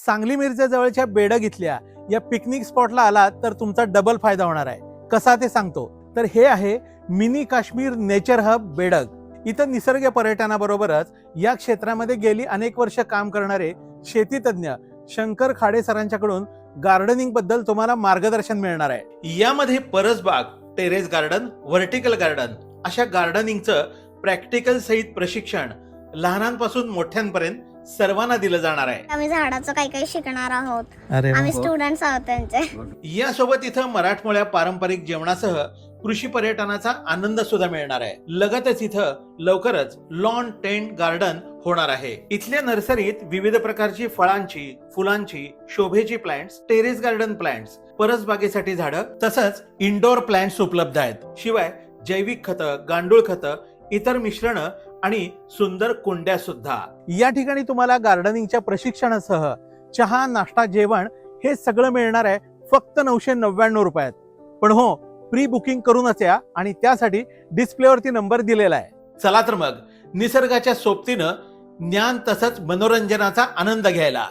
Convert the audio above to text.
सांगली मिरजा जवळच्या बेडग इथल्या या पिकनिक स्पॉटला आलात तर तुमचा डबल फायदा होणार आहे. कसा ते सांगतो. तर हे आहे mini Kashmir nature hub Bedag. इथं निसर्ग पर्यटनाबरोबरच या क्षेत्रामध्ये गेली अनेक वर्ष काम करणारे शेतीतज्ञ शंकर खाडे सरांच्याकडून गार्डनिंग बद्दल तुम्हाला मार्गदर्शन मिळणार आहे. यामध्ये परसबाग, टेरेस गार्डन, व्हर्टिकल गार्डन अशा गार्डनिंगचं प्रॅक्टिकल सहित प्रशिक्षण लहानांपासून मोठ्यांपर्यंत सर्वांना दिलं जाणार आहे. आम्ही झाडाचं काही काही शिकणार आहोत. अरे आम्ही स्टुडंट्स आहोत त्यांचे. यासोबत इथं मराठमोळ्या पारंपरिक जेवणासह कृषी पर्यटनाचा आनंद सुद्धा मिळणार आहे. लगतच इथं लवकरच लॉन टेंट गार्डन होणार आहे. इथल्या नर्सरीत विविध प्रकारची फळांची, फुलांची, शोभेची प्लांट्स, टेरेस गार्डन प्लांट्स, परसबागेसाठी झाडं तसंच इंडोर प्लांट्स उपलब्ध आहेत. शिवाय जैविक खतं, गांडूळ खतं, इतर मिश्रण आणि सुंदर कुंड्या सुद्धा. या ठिकाणी तुम्हाला गार्डनिंगच्या प्रशिक्षणासह चहा, नाश्ता, जेवण हे सगळं मिळणार आहे फक्त 999 रुपयात. पण हो, प्री बुकिंग करूनच या आणि त्यासाठी डिस्प्लेवरती नंबर दिलेला आहे. चला तर मग निसर्गाच्या सोबतीनं ज्ञान तसंच मनोरंजनाचा आनंद घ्यायला